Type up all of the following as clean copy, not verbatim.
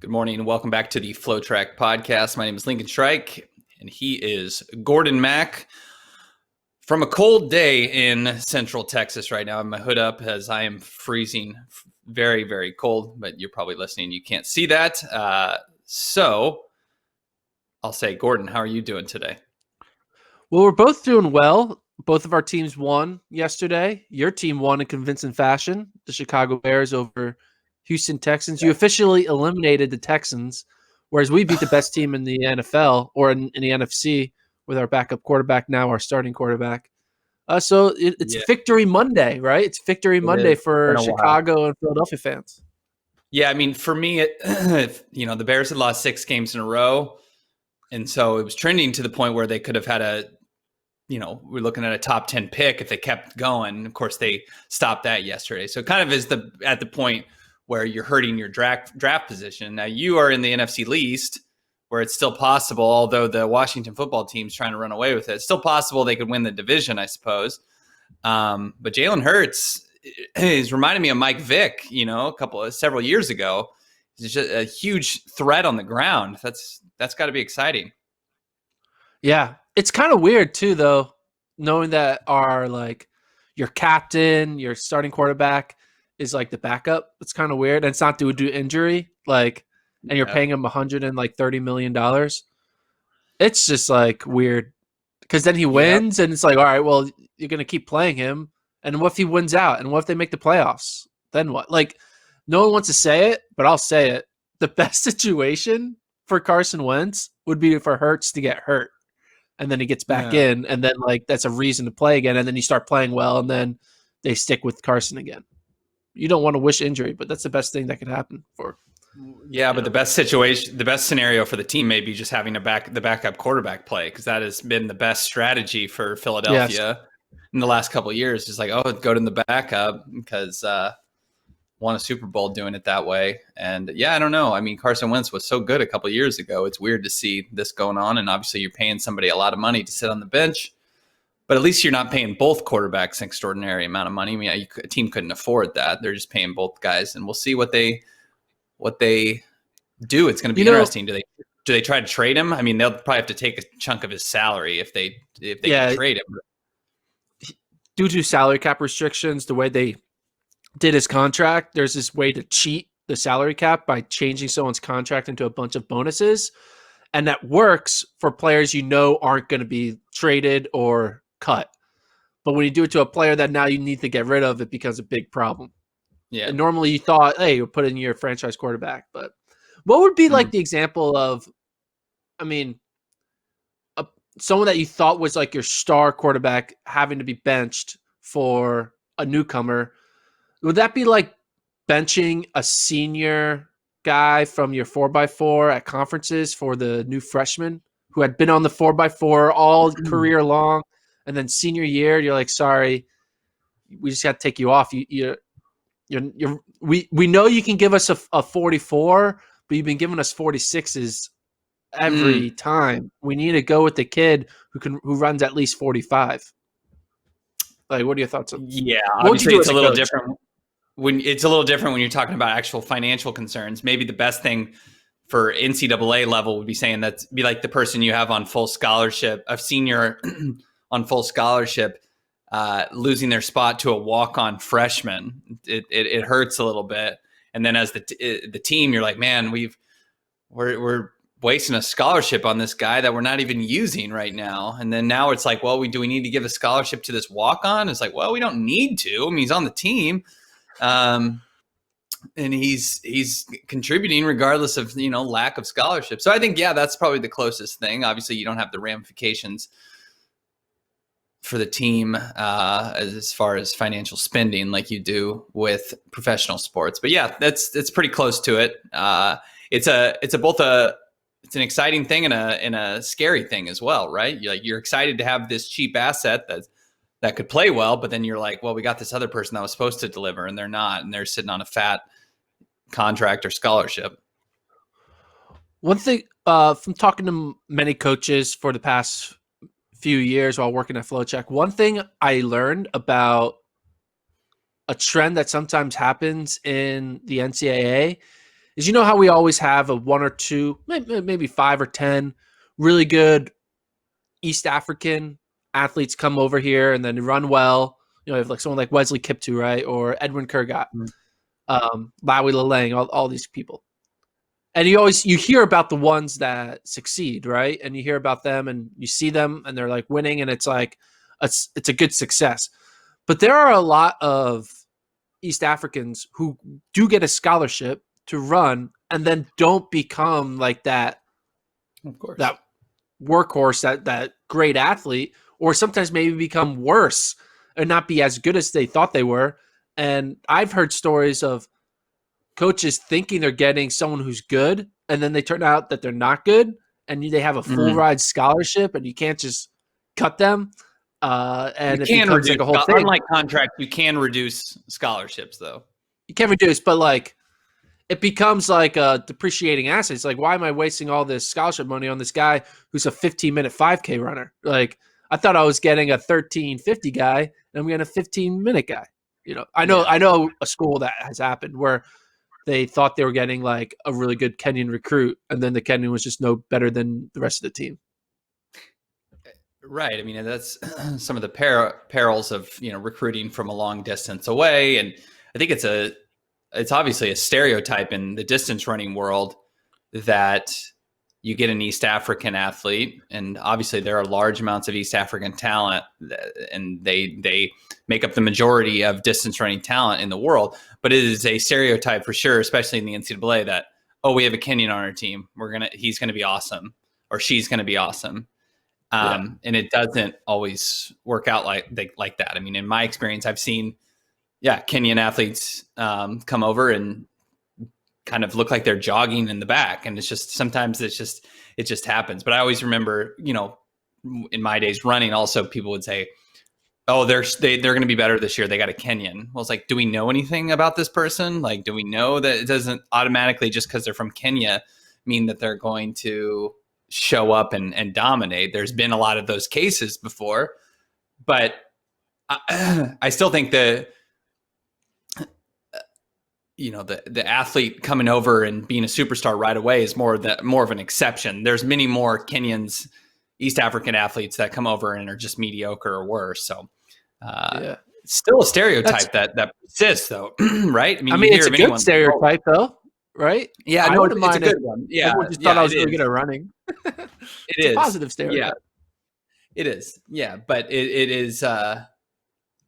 Good morning and welcome back to the FloTrack podcast. My name is Lincoln Shrike and he is Gordon Mack from a cold day in central Texas right now. I have my hood up as I am freezing, very, very cold, but you're probably listening. You can't see that. So I'll say, Gordon, how are you doing today? Well, we're both doing well. Both of our teams won yesterday. Your team won in convincing fashion. The Chicago Bears over Houston Texans. You officially eliminated the Texans, whereas we beat the best team in the NFL or in the NFC with our backup quarterback, now our starting quarterback. It's Yeah, Victory Monday, right? It's Victory it Monday is. for Been a while. Chicago and Philadelphia fans. Yeah, I mean, for me, the Bears had lost 6 games in a row. And so it was trending to the point where they could have had we're looking at a top 10 pick if they kept going. Of course, they stopped that yesterday. So it kind of is at the point where you're hurting your draft position. Now you are in the NFC least where it's still possible, although the Washington football team's trying to run away with it. It's still possible they could win the division, I suppose. But Jalen Hurts is reminding me of Mike Vick, several years ago. He's just a huge threat on the ground. That's got to be exciting. Yeah, it's kind of weird too, though, knowing that your captain, your starting quarterback is like the backup. It's kind of weird, and it's not due to injury, and you're Yeah. paying him $130 million. It's just like weird because then he Yeah. wins, and it's like, all right, well, you're gonna keep playing him, and what if he wins out, and what if they make the playoffs? Then what? Like, no one wants to say it, but I'll say it: the best situation for Carson Wentz would be for Hurts to get hurt and then he gets back Yeah. in, and then that's a reason to play again, and then you start playing well, and then they stick with Carson again. You don't want to wish injury, but that's the best thing that could happen for Yeah, you but know. the best scenario for the team may be just having the backup quarterback play because that has been the best strategy for Yes, Philadelphia in the last couple of years. Just like, oh, go to the backup because won a Super Bowl doing it that way. And yeah, I don't know. I mean, Carson Wentz was so good a couple of years ago. It's weird to see this going on, and obviously you're paying somebody a lot of money to sit on the bench. But at least you're not paying both quarterbacks an extraordinary amount of money. I mean, a team couldn't afford that. They're just paying both guys, and we'll see what they do. It's going to you be know, interesting. Do they try to trade him? I mean, they'll probably have to take a chunk of his salary if they can yeah, trade him. due to salary cap restrictions, the way they did his contract, there's this way to cheat the salary cap by changing someone's contract into a bunch of bonuses, and that works for players aren't going to be traded or cut. But when you do it to a player that now you need to get rid of, it becomes a big problem. Yeah. And normally you thought, hey, you're putting your franchise quarterback. But what would be Mm. like the example of, I mean, a, someone that you thought was like your star quarterback having to be benched for a newcomer? Would that be like benching a senior guy from your 4x4 at conferences for the new freshman who had been on the 4x4 all career long? And then senior year, you're like, sorry, we just got to take you off. We know you can give us a 44, but you've been giving us 46s every Mm. time. We need to go with the kid who runs at least 45. Like, what are your thoughts on Yeah, what would you obviously do it's as a a little coach? different when you're talking about actual financial concerns. Maybe the best thing for NCAA level would be saying that be like the person you have on full scholarship, a senior on full scholarship, losing their spot to a walk-on freshman. It hurts a little bit, and then as the team, you're like, man, we're wasting a scholarship on this guy that we're not even using right now. And then now it's like, well, we need to give a scholarship to this walk-on? It's like, well, we don't need to. I mean, he's on the team. Um, and he's contributing regardless of lack of scholarship. So I think that's probably the closest thing. Obviously, you don't have the ramifications for the team as far as financial spending like you do with professional sports. But yeah, that's pretty close to it. It's an exciting thing and a scary thing as well, right? You're excited to have this cheap asset that could play well, but then you're like, well, we got this other person that was supposed to deliver, and they're not, and they're sitting on a fat contract or scholarship. One thing, from talking to many coaches for the past few years while working at FloTrack, one thing I learned about a trend that sometimes happens in the NCAA is how we always have a 1 or 2, maybe 5 or 10 really good East African athletes come over here and then run well. You have like someone like Wesley Kiptoo, right? Or Edwin Kurgat, Lawi Lalang, all these people. And you hear about the ones that succeed, right? And you hear about them and you see them and they're like winning and it's like it's a good success. But there are a lot of East Africans who do get a scholarship to run and then don't become like that, of course, that workhorse, that great athlete, or sometimes maybe become worse and not be as good as they thought they were. And I've heard stories of coaches thinking they're getting someone who's good, and then they turn out that they're not good, and they have a full ride scholarship, and you can't just cut them. And it becomes like a whole thing. Unlike contracts, you can reduce scholarships, though. You can reduce, but like it becomes like a depreciating asset. It's like, why am I wasting all this scholarship money on this guy who's a 15-minute 5K runner? Like, I thought I was getting a 13:50 guy, and I'm getting a 15-minute guy. I know a school that has happened where they thought they were getting like a really good Kenyan recruit, and then the Kenyan was just no better than the rest of the team. Right. I mean, that's some of the perils of recruiting from a long distance away, and I think it's obviously a stereotype in the distance running world that you get an East African athlete, and obviously there are large amounts of East African talent, and they make up the majority of distance running talent in the world. But it is a stereotype for sure, especially in the NCAA, that, oh, we have a Kenyan on our team. He's going to be awesome, or she's going to be awesome. And it doesn't always work out like that. I mean, in my experience, I've seen, Kenyan athletes come over and kind of look like they're jogging in the back. And sometimes it just happens. But I always remember, in my days running, also people would say, oh, they're going to be better this year. They got a Kenyan. Well, it's like, do we know anything about this person? Like, do we know that it doesn't automatically, just because they're from Kenya, mean that they're going to show up and dominate? There's been a lot of those cases before, but I still think the athlete coming over and being a superstar right away is more of an exception. There's many more Kenyans, East African athletes that come over and are just mediocre or worse. So still a stereotype that persists, though, right? I mean it's a good stereotype, though, right? Yeah, I wouldn't mind it's a good one. Yeah, everyone just thought I was really good at running. It's a positive stereotype. Yeah, it is. Yeah, but it is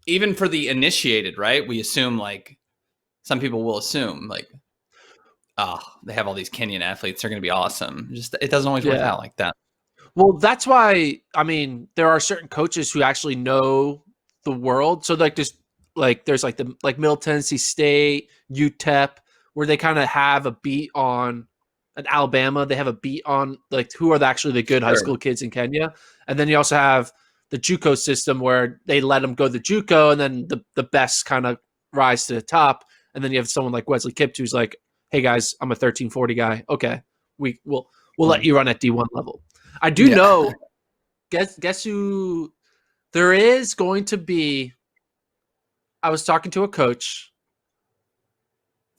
even for the initiated, right? We assume, like, some people will assume, like, oh, they have all these Kenyan athletes, they're going to be awesome. It doesn't always work out like that. Well, that's why, I mean, there are certain coaches who actually know the world. So there's Middle Tennessee State, UTEP, where they kind of have a beat on, and Alabama, they have a beat on like who are actually the good high school kids in Kenya. And then you also have the JUCO system where they let them go to JUCO, and then the best kind of rise to the top. And then you have someone like Wesley Kiptoo who's like, hey guys, I'm a 1340 guy. Okay, we'll let you run at D1 level. I do know. Guess who? There is going to be. I was talking to a coach.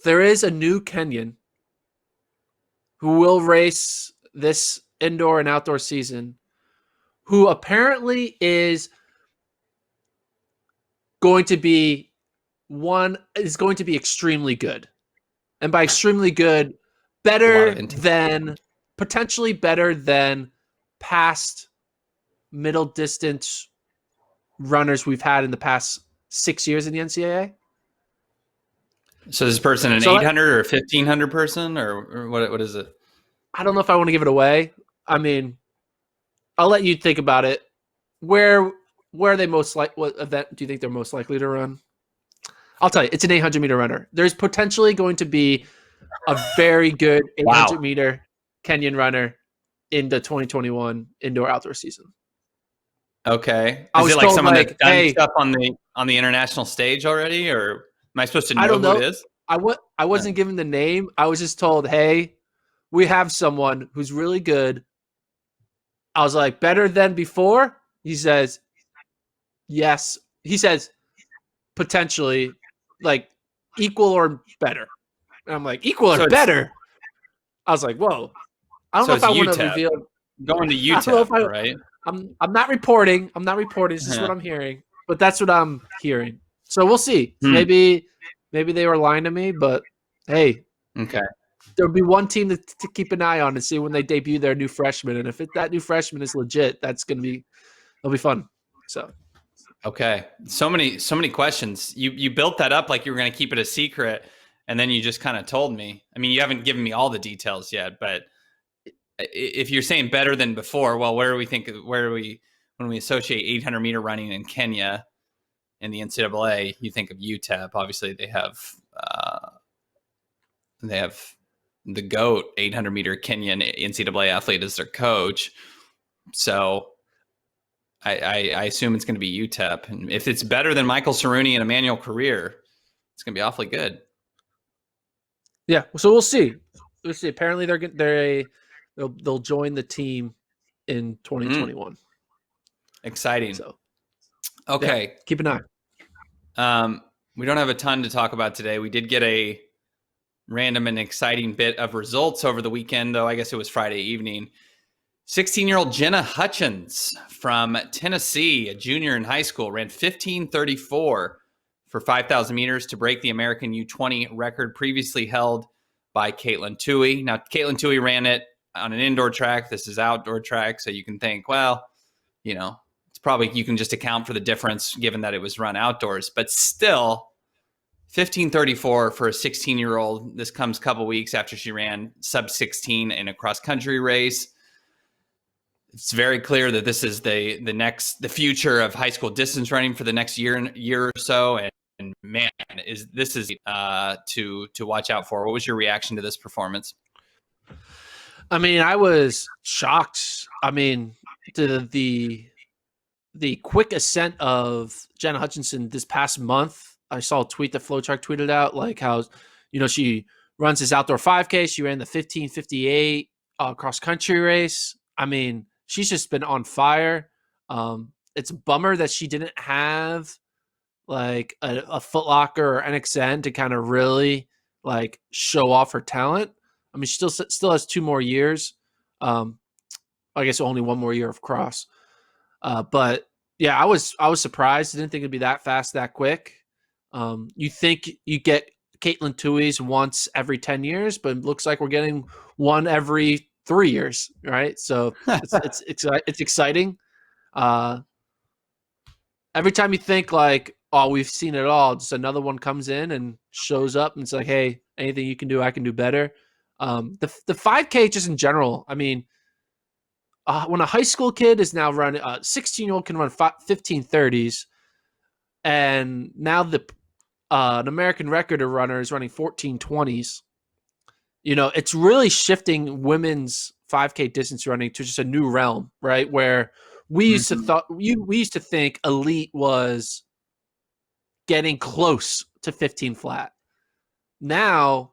There is a new Kenyan who will race this indoor and outdoor season, who apparently is going to be extremely good, and by extremely good, potentially better than past middle distance runners we've had in the past 6 years in the NCAA. So is this person an 800 or a 1500 person, or what is it? I don't know if I want to give it away. I mean, I'll let you think about it. Where are they most likely? What event do you think they're most likely to run? I'll tell you, it's an 800-meter runner. There's potentially going to be a very good 800-meter Kenyan runner in the 2021 indoor-outdoor season. Okay. Is it like someone that's done stuff on the international stage already, or am I supposed to know who it is? I wasn't given the name. I was just told, hey, we have someone who's really good. I was like, better than before? He says, yes. He says, potentially, like, equal or better. And I'm like, equal or better? I was like, whoa. I don't So know if it's I want to UTEP. reveal. Going to I don't know if UTEP, right? I'm not reporting. I'm not reporting. It's just what I'm hearing. But that's what I'm hearing. So we'll see. Maybe they were lying to me, but hey, Okay. there'll be one team to keep an eye on and see when they debut their new freshman. And if that new freshman is legit, it'll be fun. So Okay. So many questions. You built that up like you were going to keep it a secret, and then you just kind of told me. I mean, you haven't given me all the details yet, but if you're saying better than before, well, where are we when we associate 800-meter running in Kenya in the NCAA? You think of UTEP. Obviously, they have the GOAT 800-meter Kenyan NCAA athlete as their coach. So I assume it's going to be UTEP. And if it's better than Michael Cerrone and Emmanuel Career, it's going to be awfully good. yeah, so we'll see. We'll see. Apparently, they'll join the team in 2021. Exciting. So okay, yeah, keep an eye. We don't have a ton to talk about today. We did get a random and exciting bit of results over the weekend, though I guess it was Friday evening. 16-year-old Jenna Hutchins from Tennessee, a junior in high school, ran 15:34 for 5,000 meters to break the American U20 record previously held by Caitlin Toohey. Now, Caitlin Toohey ran it on an indoor track. This is outdoor track, so you can think, well, it's probably you can just account for the difference given that it was run outdoors. But still, 15:34 for a 16-year-old. This comes a couple weeks after she ran sub 16 in a cross-country race. It's very clear that this is the future of high school distance running for the next year or so. And man, this is to watch out for. What was your reaction to this performance? I mean, I was shocked. I mean, to the quick ascent of Jenna Hutchinson this past month. I saw a tweet that FloTrack tweeted out, like how she runs this outdoor 5K. She ran the 15:58 cross country race. I mean, she's just been on fire. It's a bummer that she didn't have like a Foot Locker or NXN to kind of really like show off her talent. I mean, she still has 2 more years. I guess only 1 more year of cross. But yeah, I was surprised. I didn't think it'd be that fast, that quick. You think you get Caitlin Toohey's once every 10 years, but it looks like we're getting one every 3 years, right? So it's exciting. Every time you think like, oh, we've seen it all, just another one comes in and shows up, and it's like, hey, anything you can do, I can do better. The 5K just in general, I mean, when a high school kid is now running, 16-year-old can run 15:30s, and now an American record runner is running 14:20s. It's really shifting women's 5K distance running to just a new realm, right? Where we used to think elite was getting close to 15 flat. Now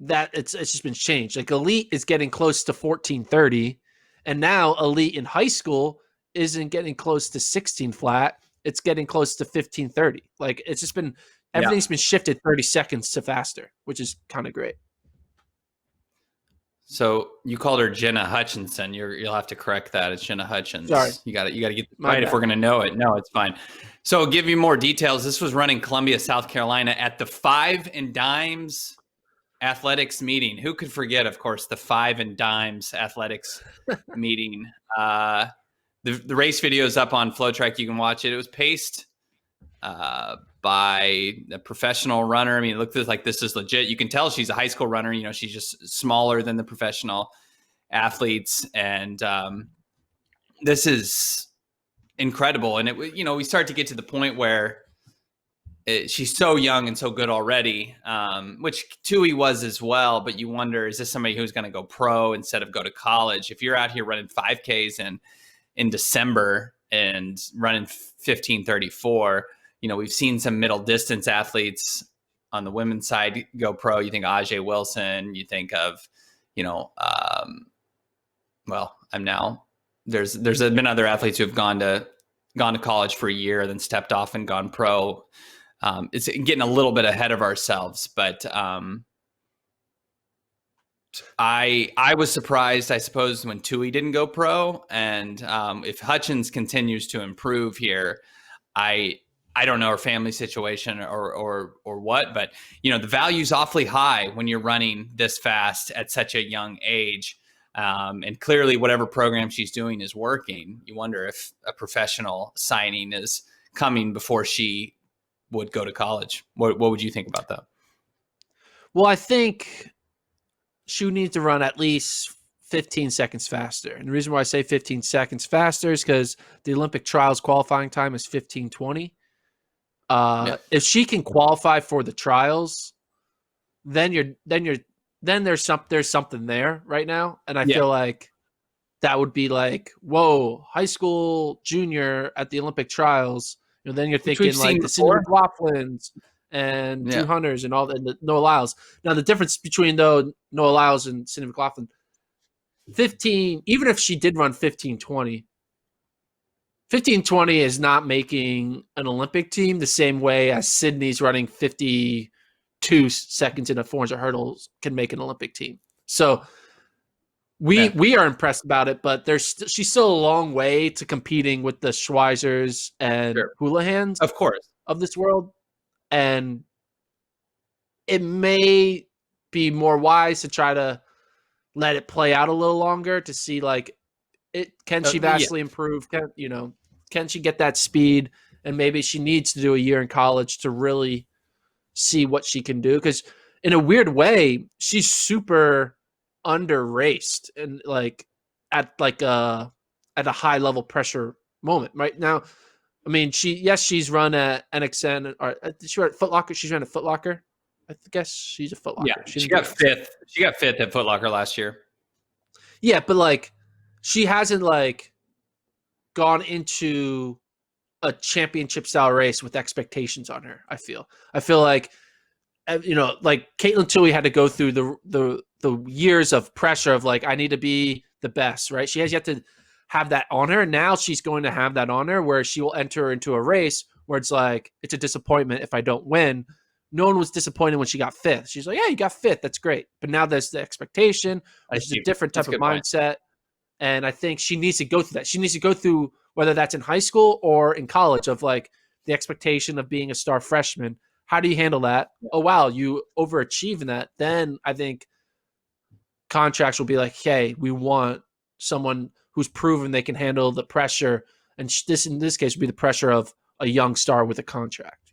that it's just been changed. Like elite is getting close to 14:30, and now elite in high school isn't getting close to 16 flat. It's getting close to 15:30. Like it's just been everything's been shifted 30 seconds to faster, which is kind of great. So you called her Jenna Hutchinson. You'll have to correct that. It's Jenna Hutchins. Sorry. You got to get it right if we're going to know it. No, it's fine. So I'll give you more details. This was run in Columbia, South Carolina at the Five and Dimes athletics meeting. Who could forget, of course, the Five and Dimes athletics meeting? The race video is up on FloTrack. You can watch it. It was paced by a professional runner. I mean, it looked like this is legit. You can tell she's a high school runner. She's just smaller than the professional athletes. And this is incredible. And we start to get to the point where she's so young and so good already, which Toohey was as well. But you wonder, is this somebody who's going to go pro instead of go to college? If you're out here running 5Ks in December and running 15:34, we've seen some middle distance athletes on the women's side go pro. You think Ajay Wilson, you think of, there's been other athletes who have gone to college for a year, then stepped off and gone pro. It's getting a little bit ahead of ourselves, but I was surprised, I suppose, when Tui didn't go pro, and if Hutchins continues to improve here, I I don't know her family situation or what, but the value's awfully high when you're running this fast at such a young age. And clearly, whatever program she's doing is working. You wonder if a professional signing is coming before she would go to college. What would you think about that? Well, I think she would need to run at least 15 seconds faster. And the reason why I say 15 seconds faster is because the Olympic trials qualifying time is 15:20. Yeah. If she can qualify for the trials, then there's something there right now. And I Yeah. feel like that would be like, whoa, high school junior at the Olympic trials. Then you're Which we've thinking like seen the Cindy before. McLaughlins and Drew Yeah. Hunters and all that, and the Noah Lyles. Now the difference between though Noah Lyles and Cindy McLaughlin, 15, even if she did run 15:20, 15:20 is not making an Olympic team the same way as Sydney's running 52 seconds in a 400 hurdles can make an Olympic team. So we are impressed about it, but she's still a long way to competing with the Schweizers and Sure. Hoolahans Of course. of this world. And it may be more wise to try to let it play out a little longer to see like can she Yeah. vastly improve? Can she get that speed? And maybe she needs to do a year in college to really see what she can do. Because in a weird way, she's super under raced and like at a high level pressure moment right now. I mean, she's run at NXN or she ran at Foot Locker. She's run at Foot Locker. I guess she's a Foot Locker. Yeah. She got fifth. She got fifth at Foot Locker last year. Yeah, but like she hasn't like gone into a championship style race with expectations on her. I feel like like Caitlin Tui had to go through the years of pressure of like I need to be the best, right? She has yet to have that on her. Now she's going to have that on her where she will enter into a race where it's like it's a disappointment if I don't win. No one was disappointed when she got fifth. She's like, yeah, you got fifth. That's great. But now there's the expectation. There's a different type of mindset. And I think she needs to go through that. She needs to go through whether that's in high school or in college of like the expectation of being a star freshman. How do you handle that? Oh, wow, you overachieve in that. Then I think contracts will be like, hey, we want someone who's proven they can handle the pressure. And this, in this case, would be the pressure of a young star with a contract.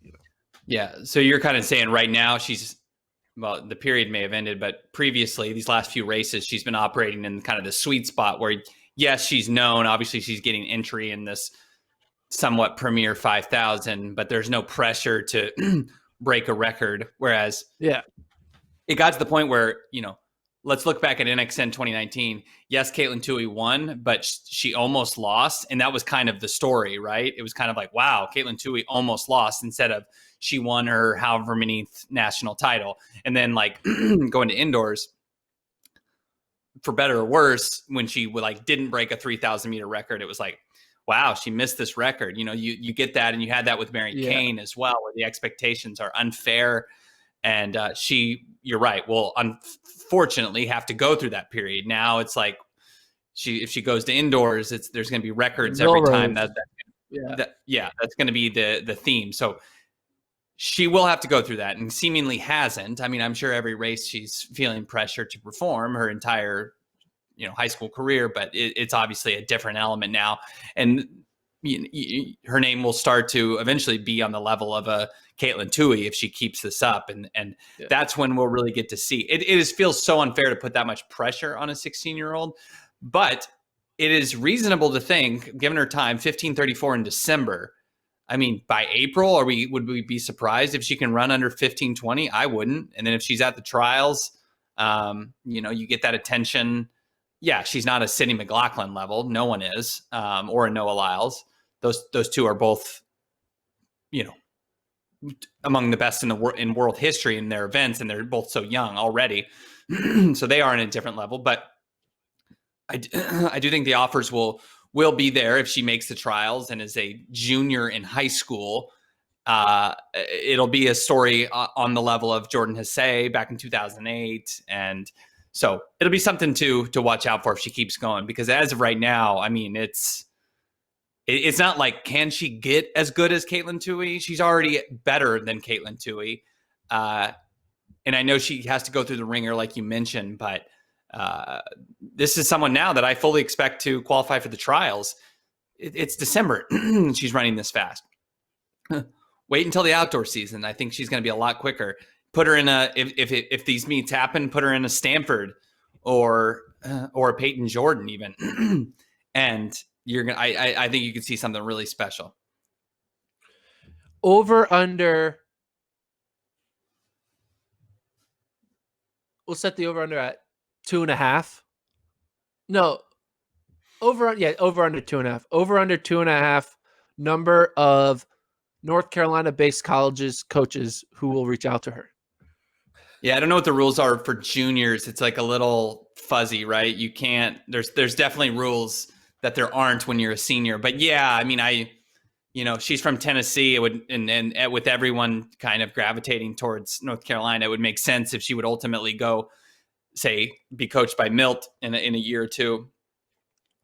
Yeah. So you're kind of saying right now the period may have ended, but previously these last few races, she's been operating in kind of the sweet spot where, yes, she's known. Obviously, she's getting entry in this somewhat premier 5,000, but there's no pressure to break a record. Whereas it got to the point where, let's look back at NXN 2019. Yes, Caitlin Tui won, but she almost lost. And that was kind of the story, right? It was kind of like, wow, Caitlin Tui almost lost instead of she won her however many national title. And then like going to indoors, for better or worse, when she didn't break a 3,000 meter record, it was like, wow, she missed this record. You get that. And you had that with Mary Kane as well, where the expectations are unfair. And you're right, will unfortunately have to go through that period. Now it's like if she goes to indoors, there's going to be records every time. That's going to be the theme. So she will have to go through that, and seemingly hasn't. I mean, I'm sure every race she's feeling pressure to perform her entire high school career, but it's obviously a different element now, and her name will start to eventually be on the level of a Caitlin Tui if she keeps this up, and that's when we'll really get to see it. Feels so unfair to put that much pressure on a 16-year-old, but it is reasonable to think, given her time, 15:34 in December. I mean, by April, would we be surprised if she can run under 15:20? I wouldn't. And then if she's at the trials, you get that attention. Yeah, she's not a Sydney McLaughlin level. No one is, or a Noah Lyles. Those two are both, among the best in world history in their events, and they're both so young already. So they are in a different level. But I do think the offers will be there if she makes the trials and is a junior in high school. It'll be a story on the level of Jordan Hesse back in 2008. And So it'll be something to watch out for if she keeps going, because as of right now, I mean, it's not like, can she get as good as Caitlin Tui? She's already better than Caitlin Tui. And I know she has to go through the ringer, like you mentioned, but this is someone now that I fully expect to qualify for the trials. It's December. She's running this fast. Wait until the outdoor season. I think she's going to be a lot quicker. Put her in if these meets happen, put her in a Stanford or a Peyton Jordan even. And I think you could see something really special. Over under. We'll set the over under at 2.5. No, over under 2.5. Over under 2.5 number of North Carolina based colleges coaches who will reach out to her. Yeah, I don't know what the rules are for juniors. It's like a little fuzzy, right? You can't. There's definitely rules that there aren't when you're a senior. But yeah, I mean, she's from Tennessee. It would, and with everyone kind of gravitating towards North Carolina, it would make sense if she would ultimately go, say, be coached by Milt in a year or two,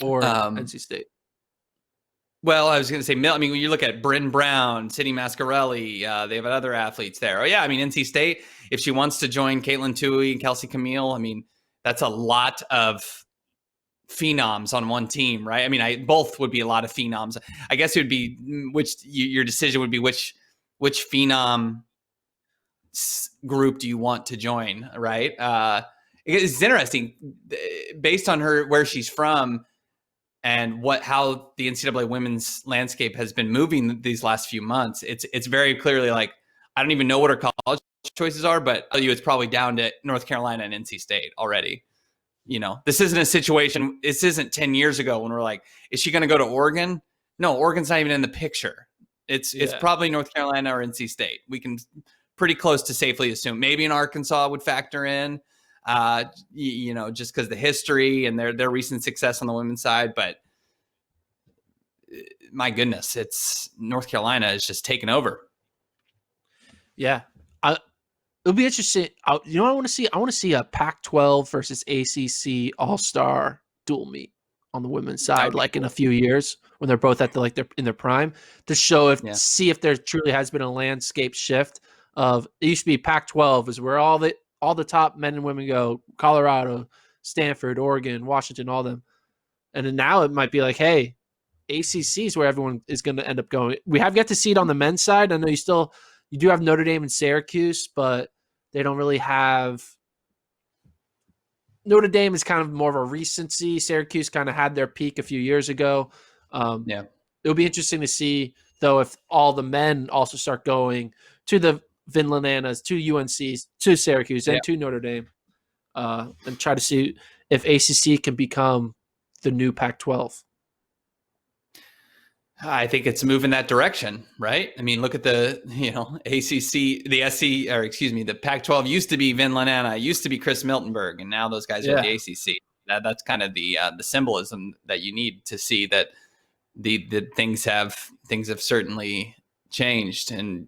or NC State. Well, I was going to say Milt. I mean, when you look at Bryn Brown, Sydney Mascarelli, they have other athletes there. Oh yeah, I mean, NC State. If she wants to join Caitlin Tui and Kelsey Camille, I mean, that's a lot of phenoms on one team, right? I mean, both would be a lot of phenoms. I guess it would be your decision would be which phenom group do you want to join, right? It's interesting based on where she's from and how the NCAA women's landscape has been moving these last few months. It's very clearly like, I don't even know what her college choices are, but I'll tell you it's probably down to North Carolina and NC State already. This isn't a situation. This isn't 10 years ago when we're like, is she going to go to Oregon? No, Oregon's not even in the picture. It's probably North Carolina or NC State. We can pretty close to safely assume. Maybe in Arkansas would factor in, just because the history and their recent success on the women's side. But my goodness, it's North Carolina is just taking over. Yeah. It'll be interesting. What I want to see? I want to see a Pac-12 versus ACC All-Star dual meet on the women's side, like in a few years when they're both at they're in their prime, to show see if there truly has been a landscape shift of, it used to be Pac-12 is where all the top men and women go, Colorado, Stanford, Oregon, Washington, all them. And then now it might be like, hey, ACC is where everyone is going to end up going. We have yet to see it on the men's side. I know you do have Notre Dame and Syracuse, but they don't really have. Notre Dame is kind of more of a recency. Syracuse kind of had their peak a few years ago. It'll be interesting to see, though, if all the men also start going to the Vinlandanas, to UNCs, to Syracuse, and to Notre Dame, and try to see if ACC can become the new Pac-12. I think it's moving that direction, right? I mean, look at the, ACC, the SC, or excuse me, the Pac-12 used to be Vin Lanana, used to be Chris Miltenberg, and now those guys are the ACC. That's kind of the symbolism that you need to see that the things have certainly changed. And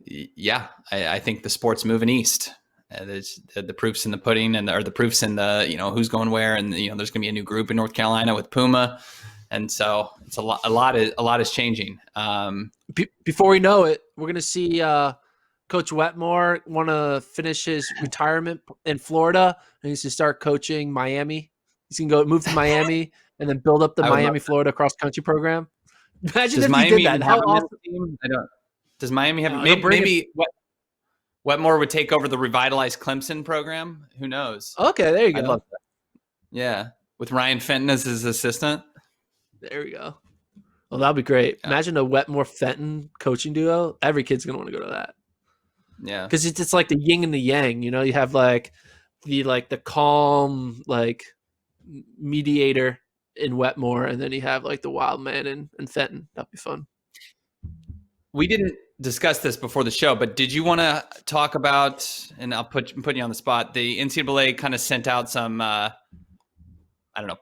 yeah, I think the sport's moving east. There's the proofs in the pudding, or the proofs in the, who's going where, and there's going to be a new group in North Carolina with Puma. And so it's a lot is changing. Before we know it, we're going to see Coach Wetmore want to finish his retirement in Florida, and he's to start coaching Miami. He's going to move to Miami and then build up the Miami, Florida cross country program. Imagine if he did that. How awesome! Does Miami have maybe Wetmore would take over the revitalized Clemson program? Who knows? Okay, there you go. Yeah, with Ryan Fenton as his assistant. There we go. Well, that'll be great. Yeah. Imagine a Wetmore Fenton coaching duo. Every kid's gonna want to go to that. Yeah, because it's like the yin and the yang. You have the calm mediator in Wetmore, and then you have the wild man in Fenton. That'd be fun. We didn't discuss this before the show, but did you want to talk about? And I'll put you on the spot. The NCAA kind of sent out some.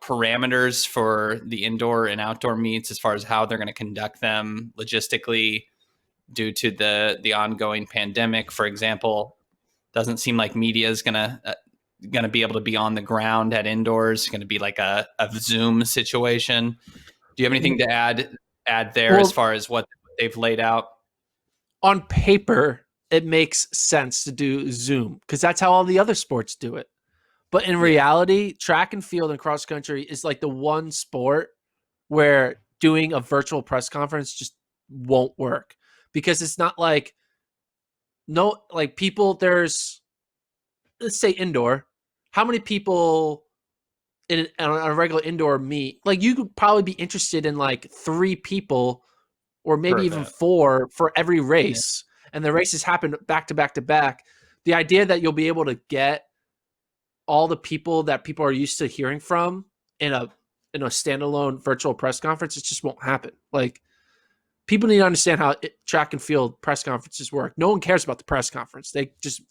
Parameters for the indoor and outdoor meets as far as how they're going to conduct them logistically due to the ongoing pandemic. For example, doesn't seem like media is going to going to be able to be on the ground at indoors? Going to be like a Zoom situation? Do you have anything to add there as far as what they've laid out? On paper, it makes sense to do Zoom because that's how all the other sports do it. But in reality, track and field and cross country is like the one sport where doing a virtual press conference just won't work because it's not like people. There's, let's say, indoor. How many people on a regular indoor meet? Like, you could probably be interested in like 3 people or maybe even 4 for every race. Yeah. And the races happen back to back to back. The idea that you'll be able to get all the people that people are used to hearing from in a standalone virtual press conference, it just won't happen. Like, people need to understand how track and field press conferences work. No one cares about the press conference. They just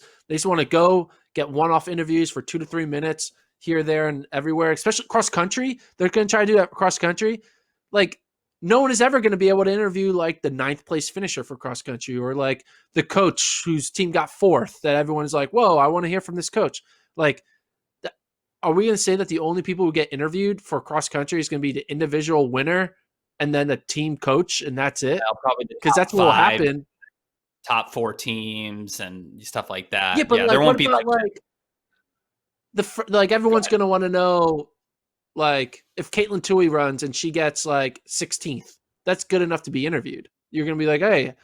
want to go get one-off interviews for 2 to 3 minutes here, there, and everywhere, especially cross country. They're going to try to do that cross country. Like, no one is ever going to be able to interview like the 9th place finisher for cross country or like the coach whose team got 4th that everyone's like, whoa, I want to hear from this coach. Like, are we going to say that the only people who get interviewed for cross country is going to be the individual winner and then the team coach, and that's it? Probably because that's what will happen. Top 4 teams and stuff like that. Yeah, but like, there won't be like everyone's going to want to know, like, if Caitlin Tui runs and she gets like 16th, that's good enough to be interviewed. You're going to be like, hey,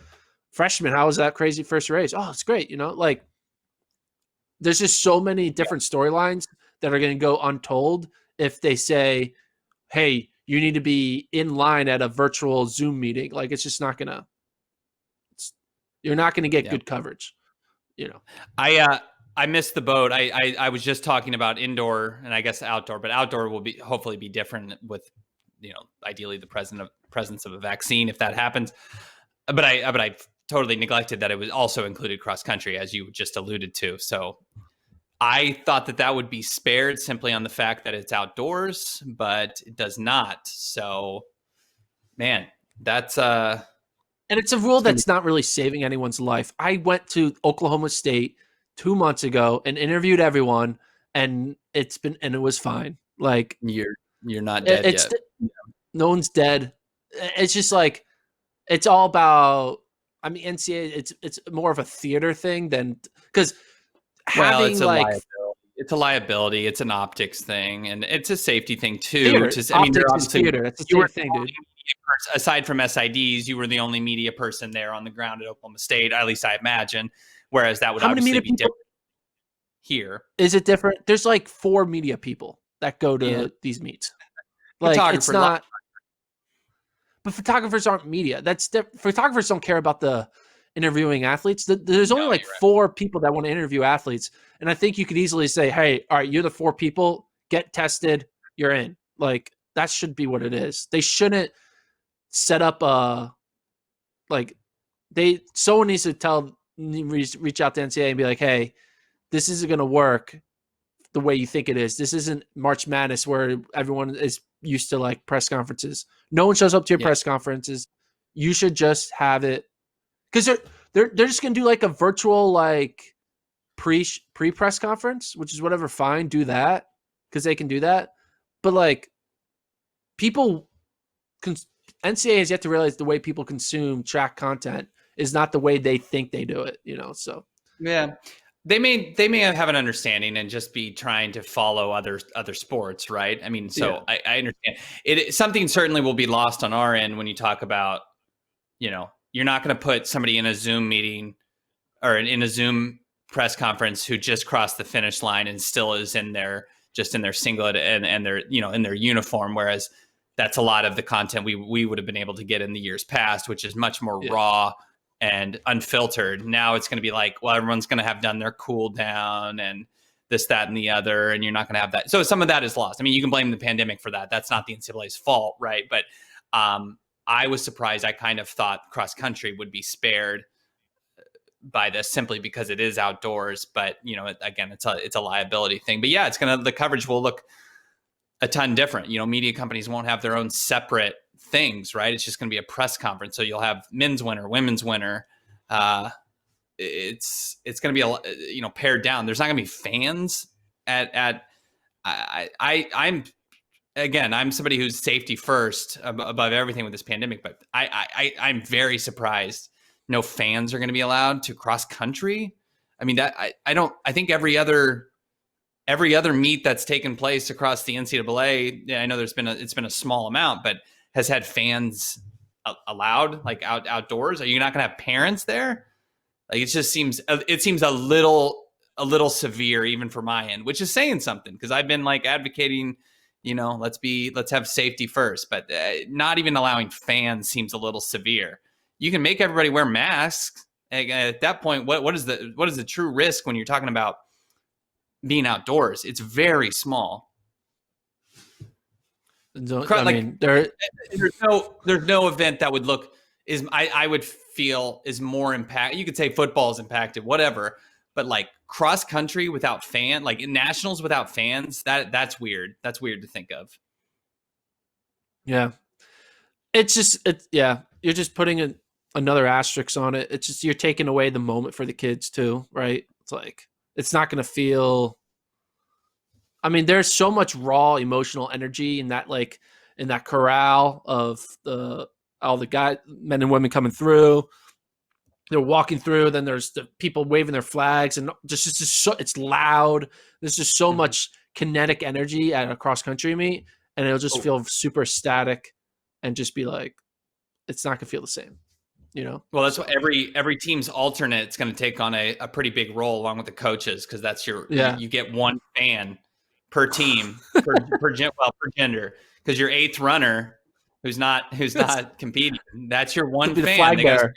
freshman, how was that crazy first race? Oh, it's great. Like, there's just so many different storylines that are going to go untold if they say, hey, you need to be in line at a virtual Zoom meeting. Like, it's just not going to, you're not going to get good coverage. I missed the boat. I was just talking about indoor and I guess outdoor, but outdoor will hopefully be different with, ideally the presence of a vaccine if that happens. But I totally neglected that it was also included cross country, as you just alluded to. So I thought that would be spared simply on the fact that it's outdoors, but it does not. So, man, that's and it's a rule that's not really saving anyone's life. I went to Oklahoma State 2 months ago and interviewed everyone, and it was fine. Like, you're not dead yet. No one's dead. It's just like, it's all about, I mean, NCAA, it's more of a theater thing than, because having it's a liability. It's an optics thing, and it's a safety thing too. Theater. Optics is theater. That's the same thing, dude. Aside from SIDs, you were the only media person there on the ground at Oklahoma State, at least I imagine. Whereas that would obviously be different here. Is it different? There's like 4 media people that go to these meets. Like, it's not. But photographers aren't media. Photographers don't care about the interviewing athletes. There's only 4 people that want to interview athletes. And I think you could easily say, hey, all right, you're the 4 people, get tested, you're in. Like, that should be what it is. They shouldn't set up someone needs to reach out to NCAA and be like, hey, this isn't going to work the way you think it is. This isn't March Madness where everyone is used to like press conferences. No one shows up to your press conferences. You should just have it, because they're just gonna do like a virtual like pre press conference, which is whatever. Fine, do that because they can do that. But like, NCAA has yet to realize the way people consume track content is not the way they think they do it. So yeah. They may have an understanding and just be trying to follow other sports, right? I mean, so I understand it. Something certainly will be lost on our end when you talk about, you're not going to put somebody in a Zoom meeting or in a Zoom press conference who just crossed the finish line and still is in their singlet and their in their uniform, whereas that's a lot of the content we would have been able to get in the years past, which is much more raw and unfiltered. Now it's going to be like, well, everyone's going to have done their cool down and this, that, and the other, and you're not going to have that. So some of that is lost. I mean, you can blame the pandemic for that. That's not the NCAA's fault, right? But I was surprised. I kind of thought cross country would be spared by this simply because it is outdoors. But again, it's a liability thing. But yeah, the coverage will look a ton different. Media companies won't have their own separate things, right? It's just going to be a press conference. So you'll have men's winner, women's winner. It's going to be pared down. There's not going to be fans I'm again, I'm somebody who's safety first above everything with this pandemic, but I'm very surprised no fans are going to be allowed to cross country. I mean, that I think every other meet that's taken place across the NCAA, I know it's been a small amount, but has had fans allowed like outdoors. Are you not going to have parents there? Like, it seems a little severe even for my end, which is saying something, because I've been like advocating, let's have safety first, but not even allowing fans seems a little severe. You can make everybody wear masks. At that point, what is the true risk when you're talking about being outdoors? It's very small. There's no event that would look I would feel is more impact. You could say football is impacted, whatever, but like cross country without like nationals without fans, that's weird. That's weird to think of. Yeah, you're just putting another asterisk on it. It's just, you're taking away the moment for the kids too, right? It's like, it's not going to feel. I mean, there's so much raw emotional energy in that corral of all the guys, men and women coming through. They're walking through. Then there's the people waving their flags, and just so, it's loud. There's just so much kinetic energy at a cross country meet, and it'll just feel super static, and just be like, it's not gonna feel the same, Well, that's what every team's alternate is going to take on a pretty big role along with the coaches, because that's you get one fan per team per gender, because your eighth runner who's not competing, that's your one fan. The flag bearer.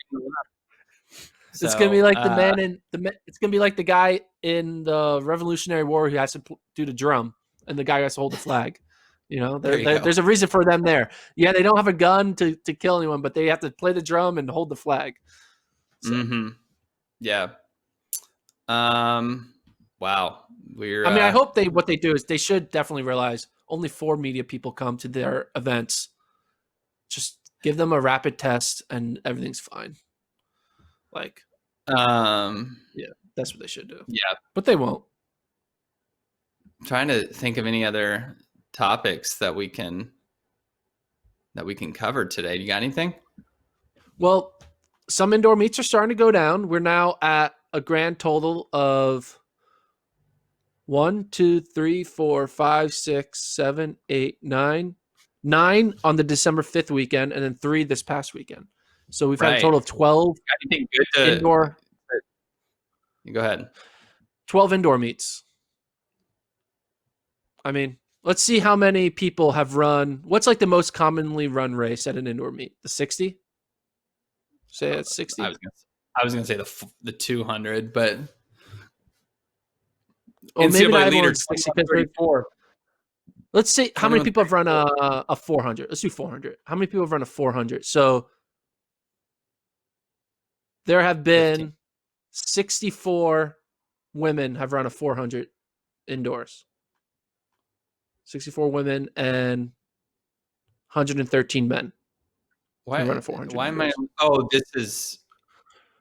So, it's gonna be like it's gonna be like the guy in the Revolutionary War who has to do the drum, and the guy has to hold the flag. There's a reason for them there. Yeah, they don't have a gun to kill anyone, but they have to play the drum and hold the flag. So. Yeah. Wow. I hope what they do is they should definitely realize only 4 media people come to their events. Just give them a rapid test and everything's fine. Like, yeah, that's what they should do. Yeah, but they won't. I'm trying to think of any other topics that we can cover today. You got anything? Well, some indoor meets are starting to go down. We're now at a grand total of 1, 2, 3, 4, 5, 6, 7, 8, 9 on the December 5th weekend, and then 3 this past weekend. So we've had a total of 12 indoor. Go ahead. 12 indoor meets. I mean, let's see how many people have run. What's like the most commonly run race at an indoor meet? The 60? Say it's 60. I was going to say the 200, but maybe not everyone's 64. Let's see how many people have run a 400. Let's do 400. How many people have run a 400? So there have been 15. 64 women have run a 400 indoors. 64 women and 113 men. Why run a 400? Why indoors. Am I? Oh, this is.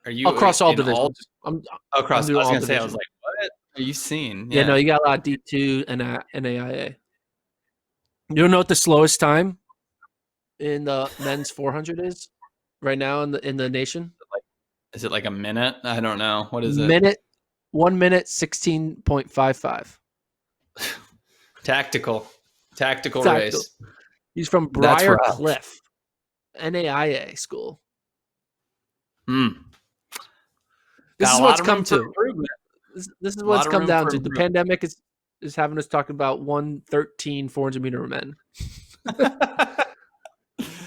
Are you across all divisions? Across. I was going to say. I was like, what are you seeing? Yeah, no, you got a lot of D2 and NAIA. You know what the slowest time in the men's 400 is right now in the nation? Is it like a minute? I don't know. What is it? 1 minute 16.55. Tactical race. He's from Briar Cliff, NAIA school. This is what's come to. This is what's come down to. The pandemic is having us talk about 113 400-meter men.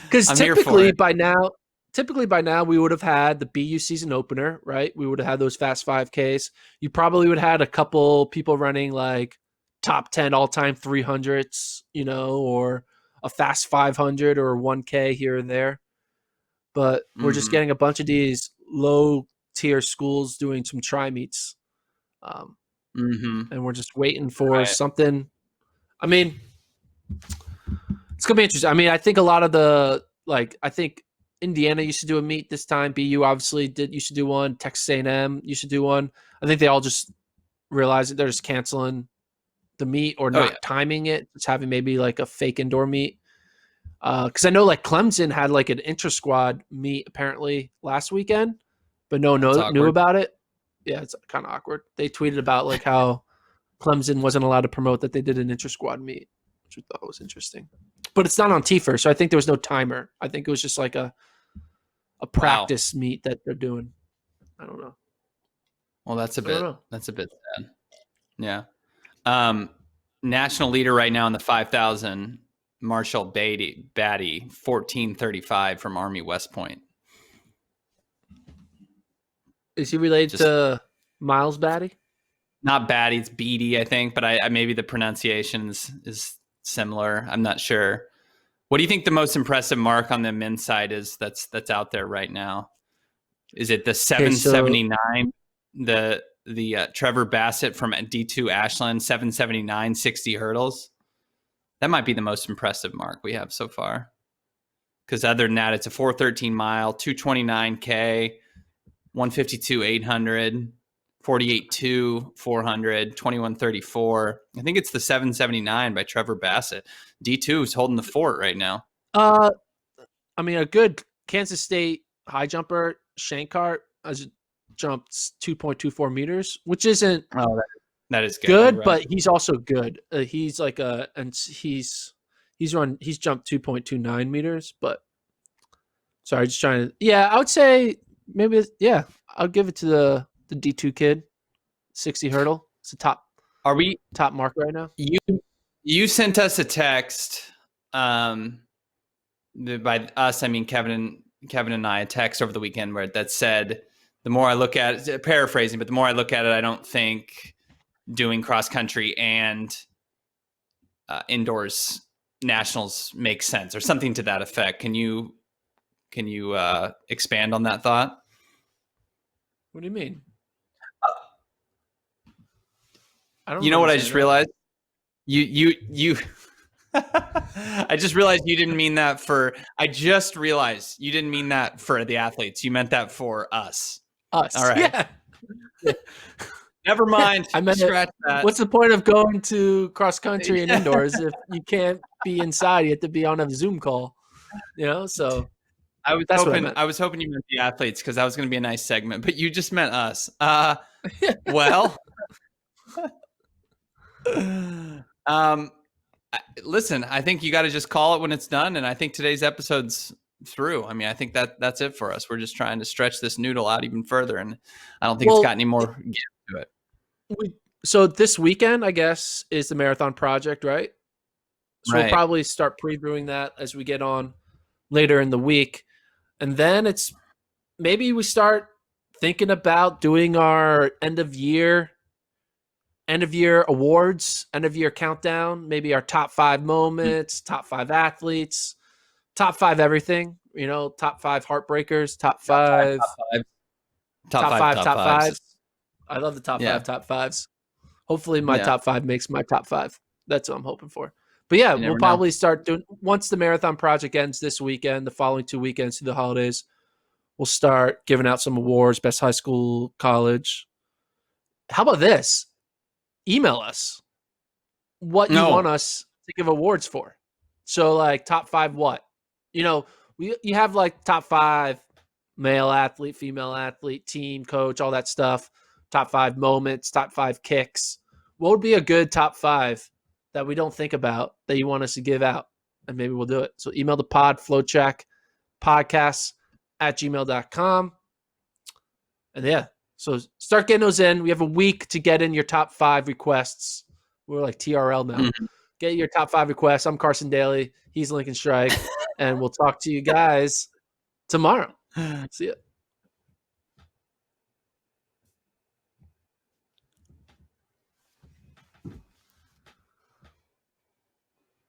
Because typically by now we would have had the BU season opener, right? We would have had those fast 5Ks. You probably would have had a couple people running like top 10 all-time 300s, or a fast 500 or 1K here and there. But we're just getting a bunch of these low-tier schools doing some tri-meets. And we're just waiting for something. I mean, it's going to be interesting. I mean, I think a lot of I think Indiana used to do a meet this time. BU obviously used to do one. Texas A&M used to do one. I think they all just realized that they're just canceling the meet or Oh, not yeah. timing it, just having maybe like a fake indoor meet. Because I know like Clemson had like an intra-squad meet apparently last weekend, but That's knew awkward. about it. Yeah, it's kind of awkward. They tweeted about like how Clemson wasn't allowed to promote that they did an intra-squad meet, which I thought was interesting. But it's not on TFR, so I think there was no timer. I think it was just like a practice meet that they're doing. I don't know. Well, that's a I don't know. bit sad. Yeah. National leader right now in the 5,000, Marshall Batty, 1435 from Army West Point. Is he related to Miles Batty? Not Batty, it's Beatty, I think, but I maybe the pronunciation is similar. I'm not sure. What do you think the most impressive mark on the men's side is that's out there right now? Is it the 779? The Trevor Bassett from D2 Ashland, 779, 60 hurdles. That might be the most impressive mark we have so far. Because other than that, it's a 413 mile, 229K, 152, 800, 48.2, 400, 2134. I think it's the 779 by Trevor Bassett. D2 is holding the fort right now. I mean, a good Kansas State high jumper, Shankart, has jumped 2.24 meters, which isn't that is good, right. But he's also good. He's like he's jumped 2.29 meters, but sorry, just trying to. Yeah, I would say maybe. Yeah, I'll give it to the D2 kid, 60 hurdle. It's the top. Are we top mark right now? You sent us a text. By us, I mean Kevin and I, a text over the weekend where that said, the more I look at it, paraphrasing, but the more I look at it, I don't think doing cross country and indoors nationals makes sense, or something to that effect. Can you expand on that thought? What do you mean? I don't. You know what I just realized? You. I just realized you didn't mean that for. I just realized you didn't mean that for the athletes. You meant that for us. Us. All right. Yeah. Never mind. I meant scratch that. What's the point of going to cross country and indoors if you can't be inside? You have to be on a Zoom call. You know, so I was hoping you meant the athletes, because that was going to be a nice segment, but you just meant us. Well, listen, I think you got to just call it when it's done, and I think today's episode's through. I mean, I think that's it for us. We're just trying to stretch this noodle out even further, and I don't think it's got any more give to it. So this weekend, I guess, is the Marathon Project, right? So We'll probably start previewing that as we get on later in the week. And then it's maybe we start thinking about doing our end of year awards, end of year countdown, maybe our top 5 moments, top 5 athletes, top 5 everything, you know, top 5 heartbreakers, top 5 fives. I love the top 5 top 5s. Hopefully my top 5 makes my top 5. That's what I'm hoping for. But yeah, we'll probably start doing, once the Marathon Project ends this weekend, the following 2 weekends through the holidays, we'll start giving out some awards, best high school, college. How about this? Email us what you want us to give awards for. So like top 5 what? You know, you have like top 5 male athlete, female athlete, team, coach, all that stuff. Top 5 moments, top 5 kicks. What would be a good top 5 that we don't think about that you want us to give out? And maybe we'll do it. So email the pod, FloTrack podcasts@gmail.com. And yeah, so start getting those in. We have a week to get in your top 5 requests. We're like TRL now. Mm-hmm. Get your top 5 requests. I'm Carson Daly. He's Lincoln Strike. And we'll talk to you guys tomorrow. See ya.